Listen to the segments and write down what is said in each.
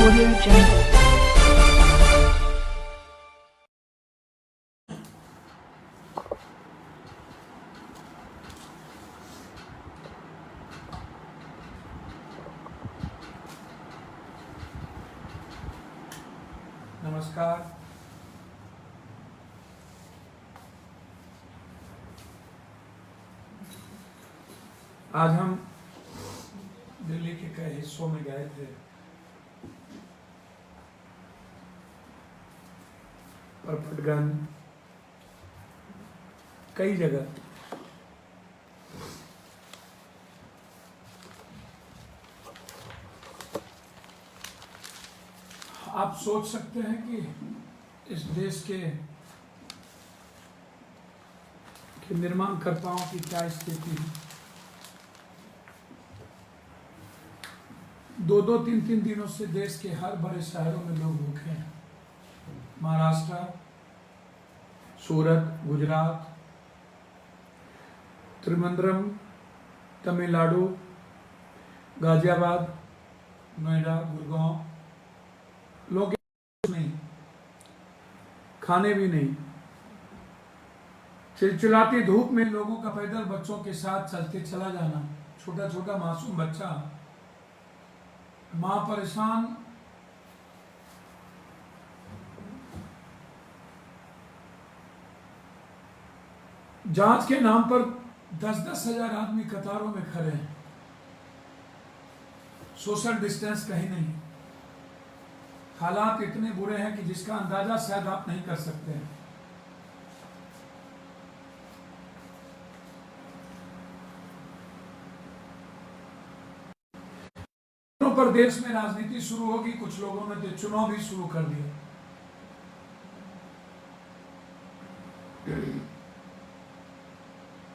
Audio Jungle. नमस्कार। आज हम दिल्ली के कई हिस्सों में गए थे। परपटगंज, कई जगह। आप सोच सकते हैं कि इस देश के निर्माणकर्ताओं की क्या स्थिति है। 2-2, 3-3 दिनों से देश के हर बड़े शहरों में लोग भूखे हैं। महाराष्ट्र, सूरत, गुजरात, त्रिवेंद्रम, तमिलनाडु, गाजियाबाद, नोएडा, गुड़गांव, लोग नहीं, खाने भी नहीं। चिलचिलाती धूप में लोगों का पैदल बच्चों के साथ चलते चला जाना, छोटा छोटा मासूम बच्चा, मां परेशान। जांच के नाम पर 10-10 हजार आदमी कतारों में खड़े हैं। सोशल डिस्टेंस कहीं नहीं। हालात इतने बुरे हैं कि जिसका अंदाजा शायद आप नहीं कर सकते हैं। पर देश में राजनीति शुरू होगी, कुछ लोगों ने तो चुनाव भी शुरू कर दिया।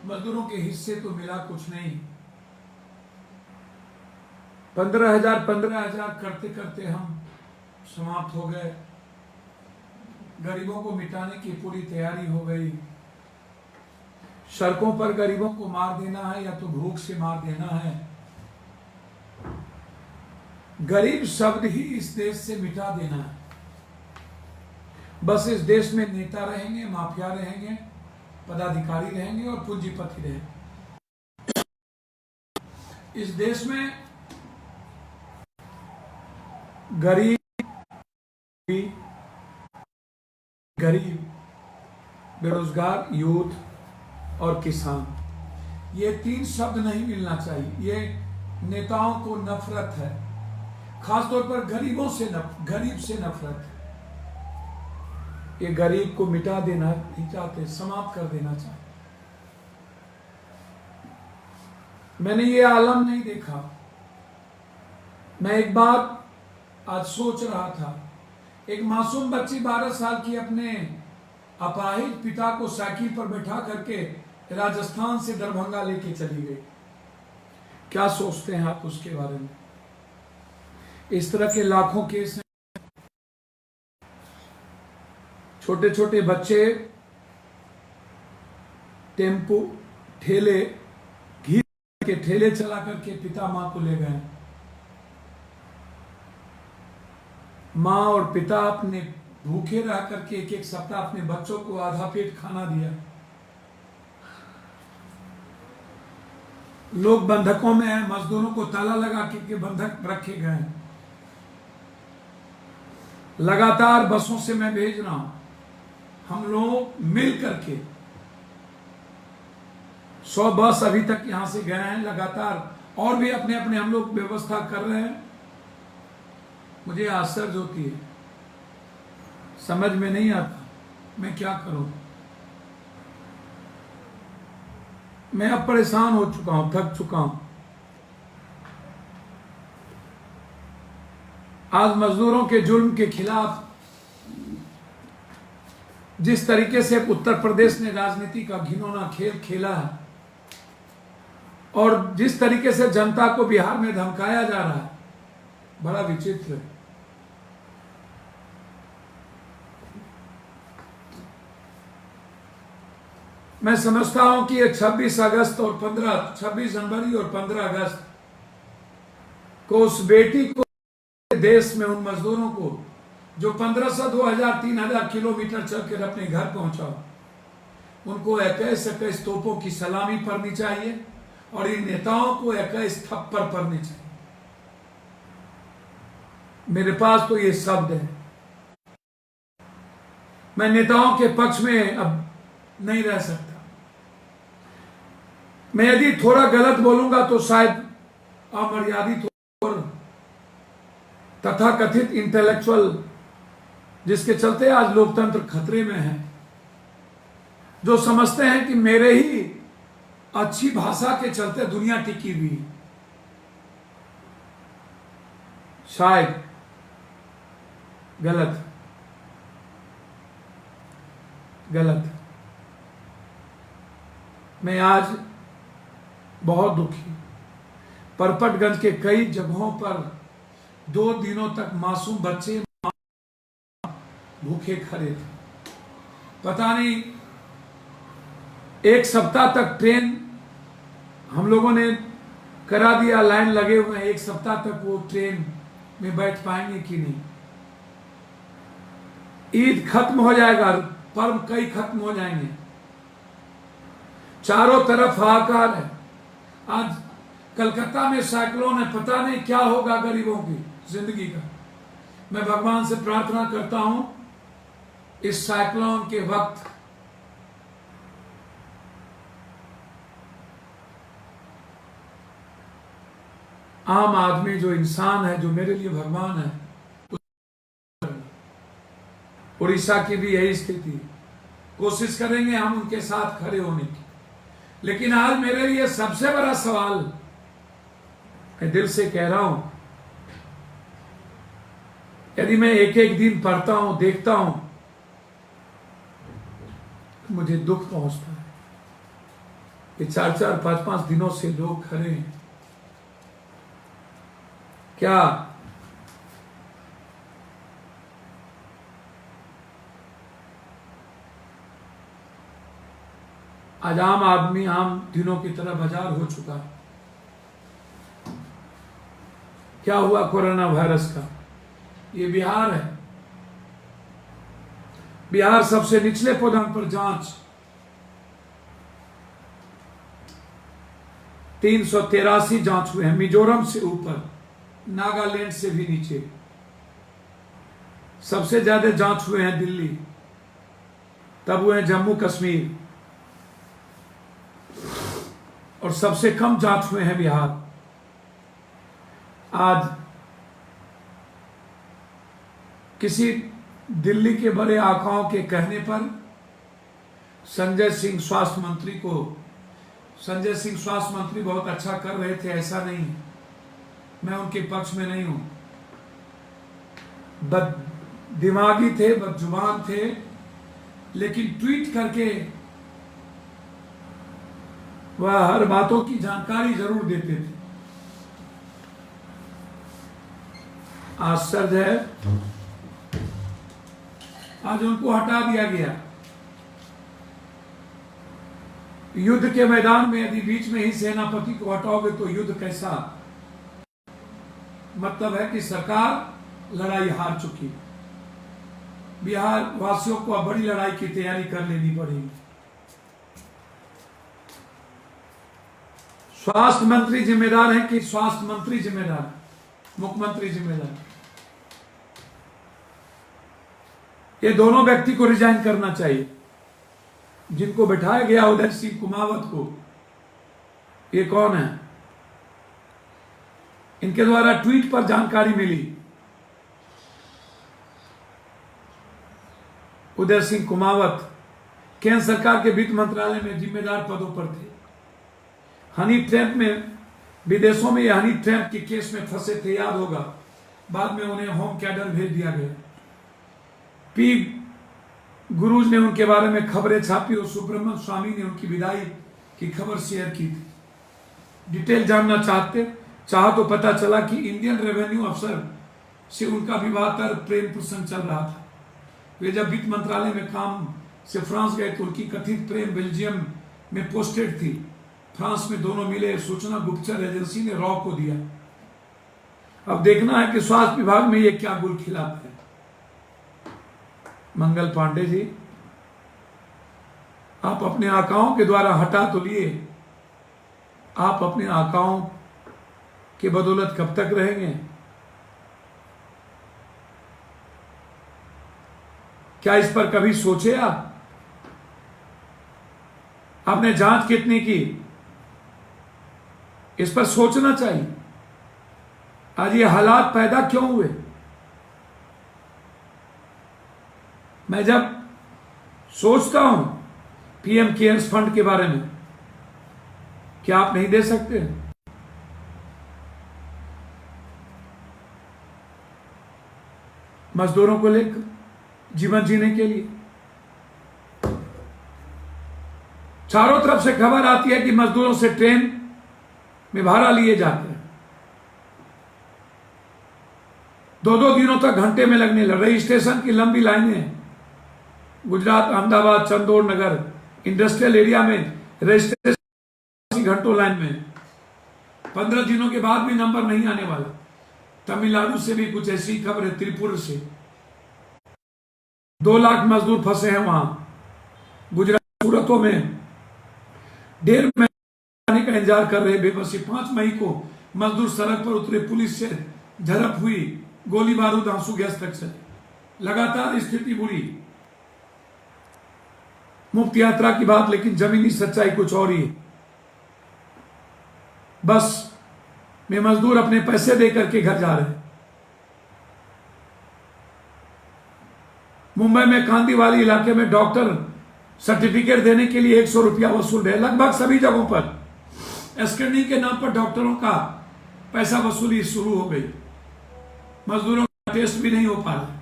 मजदूरों के हिस्से तो मिला कुछ नहीं। 15,000 करते करते हम समाप्त हो गए। गरीबों को मिटाने की पूरी तैयारी हो गई। सड़कों पर गरीबों को मार देना है या तो भूख से मार देना है। गरीब शब्द ही इस देश से मिटा देना है। बस इस देश में नेता रहेंगे, माफिया रहेंगे, पदाधिकारी रहेंगे और पूंजीपति रहेंगे। इस देश में गरीब, बेरोजगार, यूथ और किसान, ये 3 शब्द नहीं मिलना चाहिए। ये नेताओं को नफरत है, खासतौर पर गरीबों से गरीब से नफरत है। ये गरीब को मिटा देना नहीं चाहते, समाप्त कर देना चाहते। मैंने ये आलम नहीं देखा। मैं एक बार आज सोच रहा था, एक मासूम बच्ची 12 साल की अपने अपाहिज पिता को साइकिल पर बैठा करके राजस्थान से दरभंगा लेके चली गई। क्या सोचते हैं आप उसके बारे में? इस तरह के लाखों केस हैं। छोटे छोटे बच्चे टेम्पो, ठेले, घी के ठेले चला करके पिता मां को ले गए। मां और पिता अपने भूखे रह करके एक सप्ताह अपने बच्चों को आधा पेट खाना दिया। लोग बंधकों में हैं, मजदूरों को ताला लगा के बंधक रखे गए हैं। लगातार बसों से मैं भेज रहा हूं, हम लोग मिल करके 100 बस अभी तक यहां से गए हैं लगातार, और भी अपने अपने हम लोग व्यवस्था कर रहे हैं। मुझे आश्चर्य होती है, समझ में नहीं आता मैं क्या करूं। मैं अब परेशान हो चुका हूं, थक चुका हूं। आज मजदूरों के जुल्म के खिलाफ जिस तरीके से उत्तर प्रदेश ने राजनीति का घिनौना खेल खेला है और जिस तरीके से जनता को बिहार में धमकाया जा रहा है, बड़ा विचित्र है। मैं समझता हूं कि ये 26 जनवरी और 15 अगस्त को उस बेटी को देश में उन मजदूरों को जो 1500, 2000, 3000 किलोमीटर चलकर अपने घर पहुंचाओ, उनको 21 तोपों की सलामी पड़नी चाहिए और इन नेताओं को 21 थप्पड़ पड़नी चाहिए। मेरे पास तो ये शब्द है। मैं नेताओं के पक्ष में अब नहीं रह सकता। मैं यदि थोड़ा गलत बोलूंगा तो शायद अमर्यादित और तथाकथित इंटेलेक्चुअल, जिसके चलते आज लोकतंत्र खतरे में है, जो समझते हैं कि मेरे ही अच्छी भाषा के चलते दुनिया टिकी हुई, शायद गलत। मैं आज बहुत दुखी। परपटगंज के कई जगहों पर 2 दिनों तक मासूम बच्चे भूखे खड़े थे। पता नहीं, 1 सप्ताह तक ट्रेन हम लोगों ने करा दिया, लाइन लगे हुए हैं। 1 सप्ताह तक वो ट्रेन में बैठ पाएंगे कि नहीं। ईद खत्म हो जाएगा, पर्व कई खत्म हो जाएंगे, चारों तरफ हाहाकार है। आज कलकत्ता में साइक्लोन है, पता नहीं क्या होगा गरीबों की जिंदगी का। मैं भगवान से प्रार्थना करता हूं इस साइक्लोन के वक्त आम आदमी, जो इंसान है, जो मेरे लिए भगवान है, उड़ीसा की भी यही स्थिति। कोशिश करेंगे हम उनके साथ खड़े होने की। लेकिन आज मेरे लिए सबसे बड़ा सवाल, मैं दिल से कह रहा हूं, यदि मैं एक एक दिन पढ़ता हूं, देखता हूं, तो मुझे दुख पहुंचता है कि 4-4, 5-5 दिनों से लोग खड़े हैं। क्या आज आम आदमी आम दिनों की तरह बाजार हो चुका है? क्या हुआ कोरोना वायरस का? ये बिहार है। बिहार सबसे निचले पदांक पर जांच 383 जांच हुए हैं। मिजोरम से ऊपर, नागालैंड से भी नीचे। सबसे ज्यादा जांच हुए हैं दिल्ली, तब हुए हैं जम्मू कश्मीर, और सबसे कम जांच हुए हैं बिहार। आज किसी दिल्ली के बड़े आकाओं के कहने पर संजय सिंह स्वास्थ्य मंत्री बहुत अच्छा कर रहे थे, ऐसा नहीं है, मैं उनके पक्ष में नहीं हूं। दिमागी थे, बदजुबान थे, लेकिन ट्वीट करके वह हर बातों की जानकारी जरूर देते थे। आश्चर्य है, आज उनको हटा दिया गया। युद्ध के मैदान में यदि बीच में ही सेनापति को हटाओगे तो युद्ध कैसा? मतलब है कि सरकार लड़ाई हार चुकी। बिहार वासियों को अब बड़ी लड़ाई की तैयारी कर लेनी पड़ेगी। स्वास्थ्य मंत्री जिम्मेदार है कि स्वास्थ्य मंत्री जिम्मेदार, मुख्यमंत्री जिम्मेदार? ये दोनों व्यक्ति को रिजाइन करना चाहिए। जिनको बैठाया गया उदय सिंह कुमावत को, ये कौन है? इनके द्वारा ट्वीट पर जानकारी मिली। उदय सिंह कुमावत केंद्र सरकार के वित्त मंत्रालय में जिम्मेदार पदों पर थे। हनी ट्रैप में, विदेशों में हनी ट्रैप के केस में फंसे थे, याद होगा। बाद में उन्हें होम कैडर भेज दिया गया। पी गुरुज ने उनके बारे में खबरें छापी और सुब्रमण्यम स्वामी ने उनकी विदाई की खबर शेयर की थी। डिटेल जानना चाहा तो पता चला कि इंडियन रेवेन्यू अफसर से उनका विवाहतर प्रेम प्रसंग चल रहा था। वे जब वित्त मंत्रालय में काम से फ्रांस गए तो उनकी कथित प्रेम बेल्जियम में पोस्टेड थी। फ्रांस में दोनों मिले, सूचना गुप्तचर एजेंसी ने रॉ को दिया। अब देखना है कि स्वास्थ्य विभाग में ये क्या गुल खिलाते हैं। मंगल पांडे जी, आप अपने आकाओं के द्वारा हटा तो लिए, आप अपने आकाओं की बदौलत कब तक रहेंगे? क्या इस पर कभी सोचे आप? आपने जांच कितनी की, इस पर सोचना चाहिए। आज ये हालात पैदा क्यों हुए? मैं जब सोचता हूं पीएम केयर्स फंड के बारे में, क्या आप नहीं दे सकते? मजदूरों को लेकर जीवन जीने के लिए चारों तरफ से खबर आती है कि मजदूरों से ट्रेन में भाड़ा लिए जाते हैं, 2-2 दिनों तक घंटे में लगने लग रही। स्टेशन की लंबी लाइनें हैं। गुजरात, अहमदाबाद, चंदौड़ नगर इंडस्ट्रियल एरिया में रजिस्ट्रेशन घंटों लाइन में, 15 दिनों के बाद भी नंबर नहीं आने वाला। तमिलनाडु से भी कुछ ऐसी खबर है, त्रिपुरा से 2 लाख मजदूर फंसे हैं वहां। गुजरात, सूरतों में 1.5 महीने का इंतजार कर रहे बेबसी। 5 मई को मजदूर सड़क पर उतरे, पुलिस से झड़प हुई, गोली बारूद, आंसू गैस तक चले। लगातार स्थिति बुरी। मुफ्त यात्रा की बात, लेकिन जमीनी सच्चाई कुछ और ही है। बस में मजदूर अपने पैसे देकर के घर जा रहे हैं। मुंबई में कांदीवाली इलाके में डॉक्टर सर्टिफिकेट देने के लिए 100 रुपया वसूल रहे। लगभग सभी जगहों पर स्क्रीनिंग के नाम पर डॉक्टरों का पैसा वसूली शुरू हो गई। मजदूरों का टेस्ट भी नहीं हो पा रहा।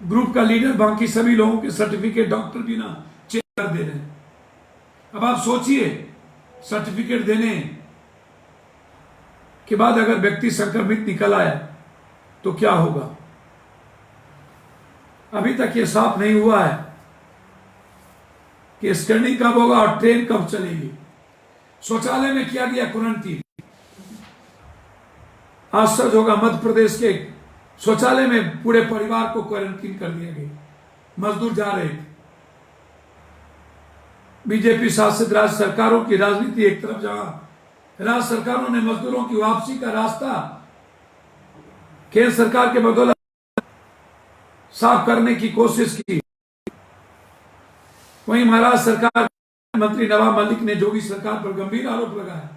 ग्रुप का लीडर बाकी सभी लोगों के सर्टिफिकेट डॉक्टर बिना चेक कर दे रहे हैं। अब आप सोचिए, सर्टिफिकेट देने के बाद अगर व्यक्ति संक्रमित निकल आया तो क्या होगा? अभी तक ये साफ नहीं हुआ है कि स्क्रीनिंग कब होगा और ट्रेन कब चलेगी। शौचालय में किया गया क्वारंटीन। आश्चर्य होगा, मध्य प्रदेश के शौचालय में पूरे परिवार को क्वारंटीन कर दिया गया। मजदूर जा रहे थे। बीजेपी शासित राज्य सरकारों की राजनीति एक तरफ, जहां राज्य सरकारों ने मजदूरों की वापसी का रास्ता केंद्र सरकार के बदौलत साफ करने की कोशिश की, वहीं महाराष्ट्र सरकार मंत्री नवाब मलिक ने योगी सरकार पर गंभीर आरोप लगाया।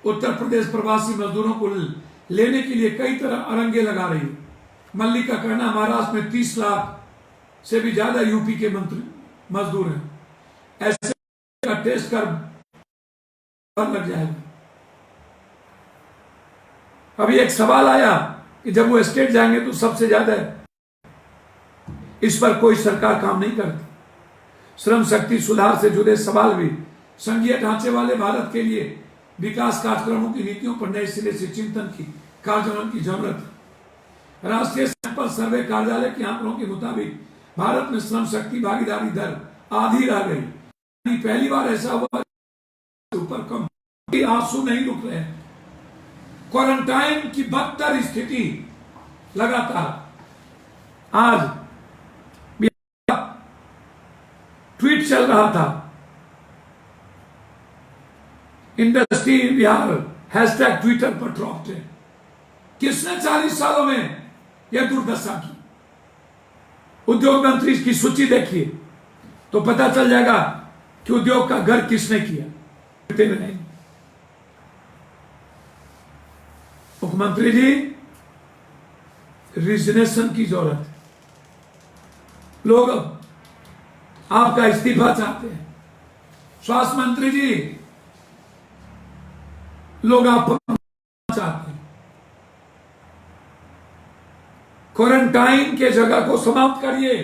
उत्तर प्रदेश प्रवासी मजदूरों को लेने के लिए कई तरह अड़ंगे लगा रही है। मल्लिक का कहना, महाराष्ट्र में 30 लाख से भी ज्यादा यूपी के मजदूर हैं। ऐसे का टेस्ट कर लग जाएगा। अभी एक सवाल आया कि जब वो स्टेट जाएंगे तो सबसे ज्यादा है। इस पर कोई सरकार काम नहीं करती। श्रम शक्ति सुधार से जुड़े सवाल भी, संघीय ढांचे वाले भारत के लिए विकास कार्यक्रमों की नीतियों पर नए सिरे से चिंतन की, कार्यान्वयन की जरूरत है। राष्ट्रीय सैंपल सर्वे कार्यालय के आंकड़ों के मुताबिक भारत में श्रम शक्ति भागीदारी दर आधी रह गई। पहली बार ऐसा हुआ ऊपर कम। आंसू नहीं रुक रहे। क्वारंटाइन की बदतर स्थिति लगातार। आज ट्वीट चल रहा था, industry in Bihar hashtag Twitter पर ड्रॉप्ड है। किसने 40 सालों में यह दुर्दशा की? उद्योग मंत्री की सूची देखिए तो पता चल जाएगा कि उद्योग का घर किसने किया। मुख्यमंत्री जी, रिजिग्नेशन की जरूरत है। लोग आपका इस्तीफा चाहते हैं। स्वास्थ्य मंत्री जी, लोग आप चाहते हैं। क्वारंटाइन के जगह को समाप्त करिए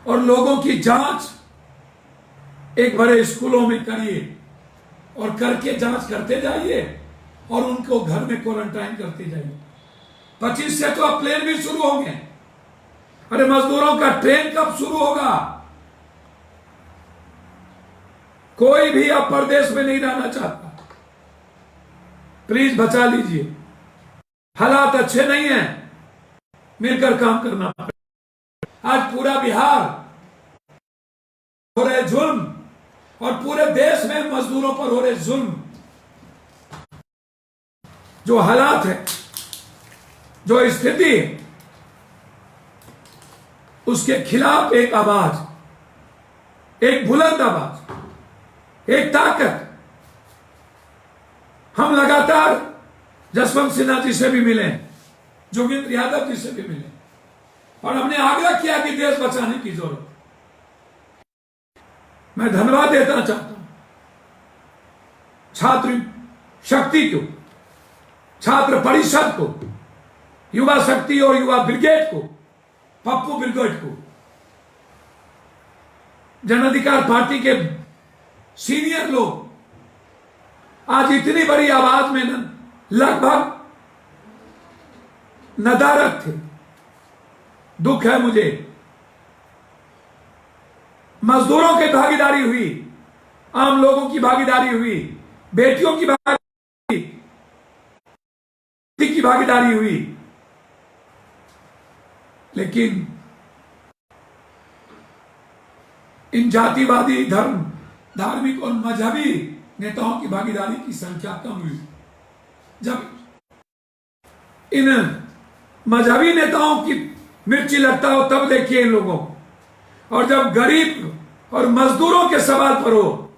और लोगों की जांच एक बड़े स्कूलों में करिए और करके जांच करते जाइए और उनको घर में क्वारंटाइन करते जाइए। 25 से तो अब प्लेन भी शुरू होंगे। अरे मजदूरों का ट्रेन कब शुरू होगा? कोई भी अब प्रदेश में नहीं रहना चाहता। प्लीज बचा लीजिए। हालात अच्छे नहीं हैं, मिलकर काम करना पड़ेगा। आज पूरा बिहार हो रहे जुल्म और पूरे देश में मजदूरों पर हो रहे जुल्म, जो हालात है, जो स्थिति है, उसके खिलाफ एक आवाज, एक बुलंद आवाज, एक ताकत। हम लगातार जसवंत सिन्हा जी से भी मिले, जोगेंद्र यादव जी से भी मिले और हमने आग्रह किया कि देश बचाने की जरूरत। मैं धन्यवाद देना चाहता हूं छात्र शक्ति को, छात्र परिषद को, युवा शक्ति और युवा ब्रिगेड को, पप्पू ब्रिगेड को, जन अधिकार पार्टी के सीनियर लोग आज इतनी बड़ी आवाज में लगभग नदारद थे। दुख है मुझे, मजदूरों की भागीदारी हुई, आम लोगों की भागीदारी हुई, बेटियों की भागीदारी हुई, लेकिन इन जातिवादी धार्मिक और मजहबी नेताओं की भागीदारी की संख्या कम हुई। जब इन मजहबी नेताओं की मिर्ची लगता हो तब देखिए इन लोगों, और जब गरीब और मजदूरों के सवाल पर हो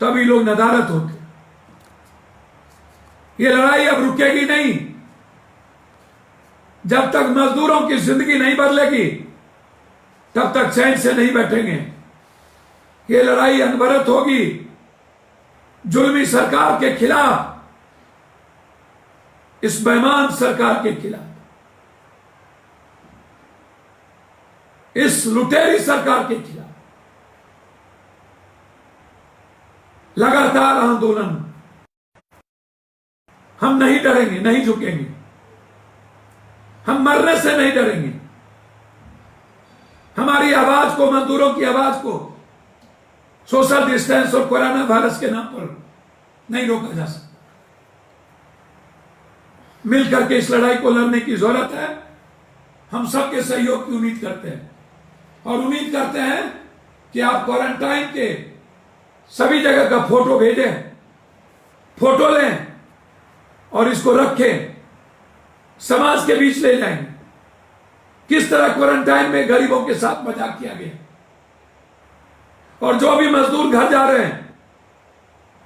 तभी लोग नदारत होते। ये लड़ाई अब रुकेगी नहीं जब तक मजदूरों की जिंदगी नहीं बदलेगी, तब तक चैन से नहीं बैठेंगे। ये लड़ाई अनवरत होगी जुल्मी सरकार के खिलाफ, इस बेईमान सरकार के खिलाफ, इस लुटेरी सरकार के खिलाफ। लगातार आंदोलन, हम नहीं डरेंगे, नहीं झुकेंगे, हम मरने से नहीं डरेंगे। हमारी आवाज को, मजदूरों की आवाज को सोशल डिस्टेंस और कोरोना वायरस के नाम पर नहीं रोका जा सकता। मिलकर के इस लड़ाई को लड़ने की जरूरत है। हम सबके सहयोग की उम्मीद करते हैं और उम्मीद करते हैं कि आप क्वारंटाइन के सभी जगह का फोटो भेजें, फोटो लें और इसको रखें, समाज के बीच ले जाएंगे। किस तरह क्वारंटाइन में गरीबों के साथ मजाक किया गया, और जो भी मजदूर घर जा रहे हैं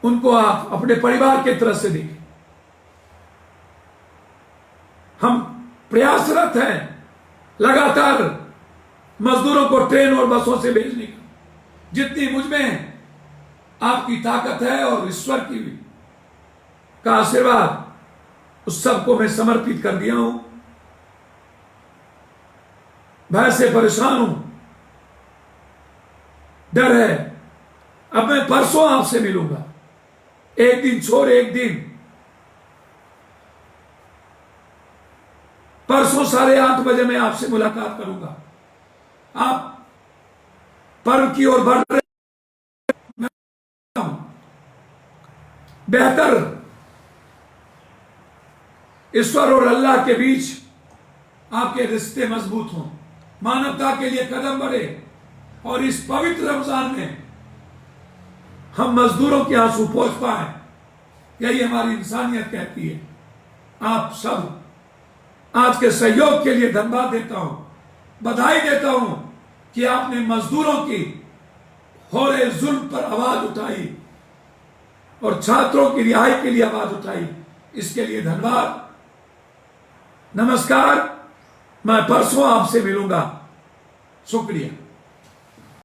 उनको आप अपने परिवार की तरफ से देखें। हम प्रयासरत हैं लगातार मजदूरों को ट्रेन और बसों से भेजने का। जितनी मुझ में आपकी ताकत है और ईश्वर की का आशीर्वाद, उस सबको मैं समर्पित कर दिया हूं। भय से परेशान हूं, डर है। अब मैं परसों आपसे मिलूंगा, एक दिन छोड़ एक दिन। परसों 8:30 बजे मैं आपसे मुलाकात करूंगा। आप पर्व की ओर बढ़ रहे, बेहतर ईश्वर और अल्लाह के बीच आपके रिश्ते मजबूत हों, मानवता के लिए कदम बढ़े, और इस पवित्र रमजान में हम मजदूरों के आंसू पोंछ पाए। यही हमारी इंसानियत कहती है। आप सब आज के सहयोग के लिए धन्यवाद देता हूं, बधाई देता हूं कि आपने मजदूरों की हो रहे जुल्म पर आवाज उठाई और छात्रों की रिहाई के लिए आवाज उठाई। इसके लिए धन्यवाद। नमस्कार, मैं परसों आपसे मिलूंगा। शुक्रिया।